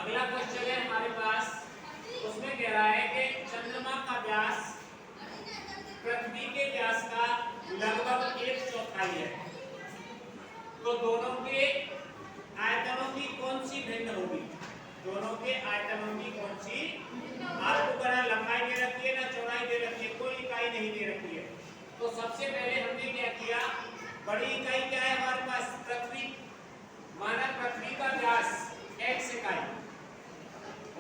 अगला क्वेश्चन है हमारे पास, उसमें कह रहा है कि चंद्रमा का व्यास पृथ्वी के व्यास का लगभग 1/4 है, तो दोनों के आयतनों की कौन सी भिन्न होगी? दोनों के आयतनों की कौन सी, आपको कहा लंबाई दे रखी है ना चौड़ाई दे रखी है, कोई इकाई नहीं दे रखी है। तो सबसे पहले हमने क्या किया, बड़ी इकाई क्या है हमारे पास, पृथ्वी। माना पृथ्वी का व्यास x इकाई,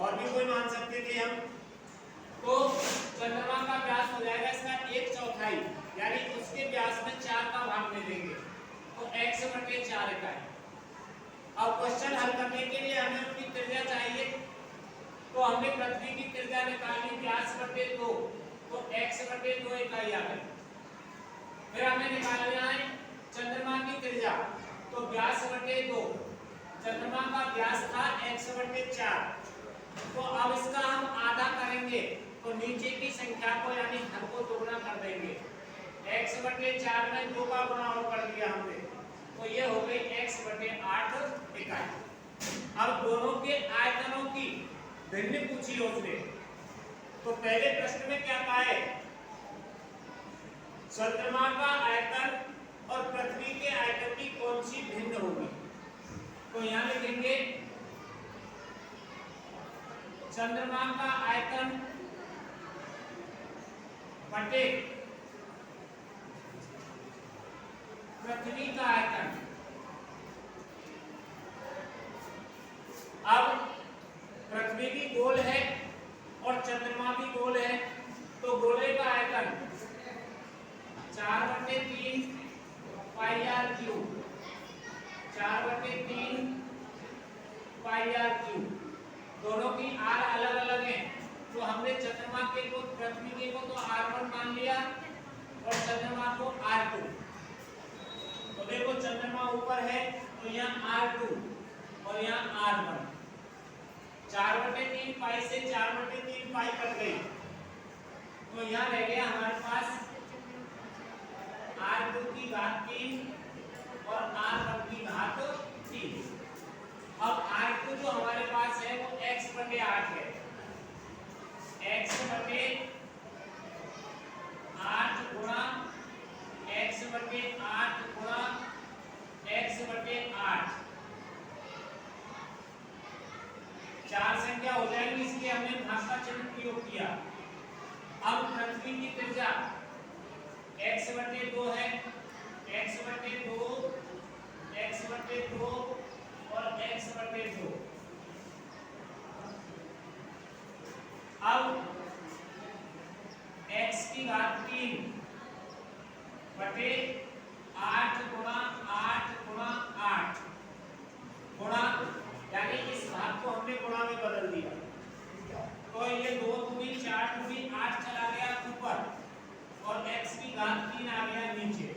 और भी कोई मान सकते थे हम, तो चंद्रमा का व्यास हो जाएगा इसका 1/4, यानी उसके व्यास में 4 का भाग दे देंगे, तो x/4 इकाई। अब क्वेश्चन हल करने के लिए हमें उसकी त्रिज्या चाहिए, तो हमने पृथ्वी की त्रिज्या निकाली व्यास/2, तो x/2 इकाई आ गई। फिर हमें निकालना है चंद्रमा की त्रिज्या, तो व्यास/2, चंद्रमा का व्यास था x/4, तो अब इसका हम आधा करेंगे, तो नीचे की संख्या को यानी हर को दोगुना कर देंगे। x/4 में 2 का गुणा और कर दिया हमने, तो ये हो गई x/8 इकाई। अब दोनों के आयतनों की भिन्न पूछी उसने, तो पहले प्रश्न में क्या कहा है, चंद्रमा का आयतन और पृथ्वी के आयतन की कौन सी भिन्न होगी? तो यहां लिखेंगे चंद्रमा का आयतन बटे पृथ्वी का आयतन। अब पृथ्वी भी गोल है और चंद्रमा भी गोल है, तो गोले का आयतन 4/3 πr³, 4/3 πr³। दोनों की r अलग अलग है, तो हमने चंद्रमा के को पृथ्वी के को तो r1 मान लिया और चंद्रमा को r2। तो देखो चंद्रमा ऊपर है तो यहाँ r2 और यहाँ r1, 4/3 पाई से 4/3 पाई कट गई, तो यहाँ रह गया हमारे पास r2 की घात 3 और r1 की घात 3। अब r2 जो हमारे पास है वो x/8 है, x/8 गुणा x/8 गुणा x/8, 4 संख्या हो जाएगी, इसलिए हमने भाग का चिन्ह प्रयोग किया। अब पृथ्वी की त्रिज्या x/2 है, x/2 और x/2। अब x की घात 3 बटे 8 गुणा 8 गुणा 8 गुणा, यानी इस भाग को हमने गुणा में बदल दिया, तो ये 2 दूनी 4 दूनी 8 चला गया ऊपर और x की घात 3 आ गया नीचे।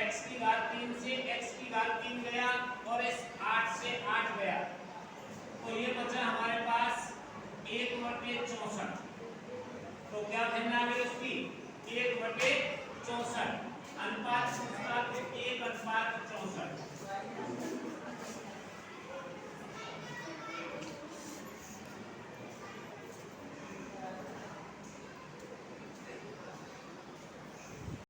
x की घात 3 से x की घात 3 गया और इस 8 से 8 गया, तो ये बचा हमारे पास 1/64। तो क्या भिन्न आ गई उसकी 1/64, अनुपात